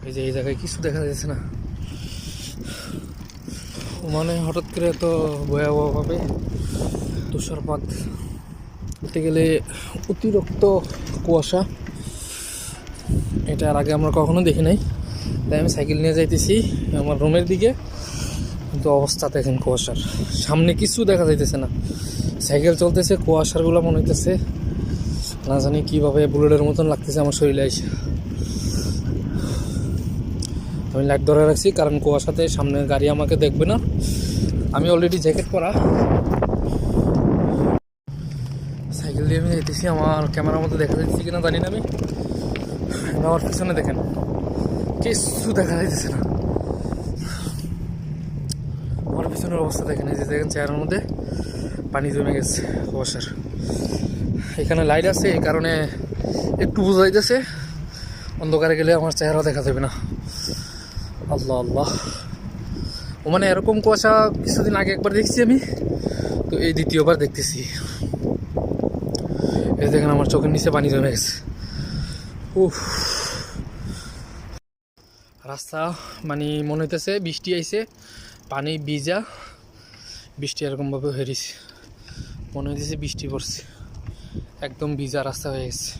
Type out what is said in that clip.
এই যে এই জায়গায় কিছু দেখা যাচ্ছে না, মানে হঠাৎ করে এত ভয়াবহভাবে তুষারপাত বলতে গেলে অতিরিক্ত কুয়াশা, এটা আর আগে আমরা কখনো দেখি নাই। তাই আমি সাইকেল নিয়ে যাইতেছি আমার রুমের দিকে, কিন্তু অবস্থা দেখেন কুয়াশার, সামনে কিছু দেখা যাইতেছে না, সাইকেল চলতেছে, কুয়াশারগুলো মনে হইতেছে না জানি কীভাবে বুলেটের মতন লাগতেছে আমার শরীরে এসে। আমি লাইট ধরে রাখছি কারণ কুয়াশাতে সামনের গাড়ি আমাকে দেখবে না। আমি অলরেডি জ্যাকেট পরা, সাইকেল দিয়ে আমি যাইতেছি। আমার ক্যামেরার মধ্যে দেখা যাচ্ছে কিনা জানি না, আমি আমার পিছনে দেখেন কিছু দেখা যাইতেছে না, আমার পিছনের অবস্থা দেখেন। এই যে দেখেন চেয়ারের মধ্যে পানি জমে গেছে কুয়াশার। এখানে লাইট আছে এই কারণে একটু বোঝা যাইতেছে, অন্ধকারে গেলে আমার চেহারা দেখা যাবে না। আল্লাহ আল্লাহ, ও মানে এরকম কুয়াশা কিছুদিন আগে একবার দেখছি আমি, তো এই দ্বিতীয়বার দেখতেছি। এই দেখেন আমার চোখের নিচে পানি জমে গেছে। উফ, রাস্তা মানে মনে হইতেছে বৃষ্টি আইছে, পানি ভিজা, বৃষ্টি এরকমভাবে হয়ে গেছে, মনে হইতেছে বৃষ্টি পড়ছে, একদম ভিজা রাস্তা হয়ে গেছে।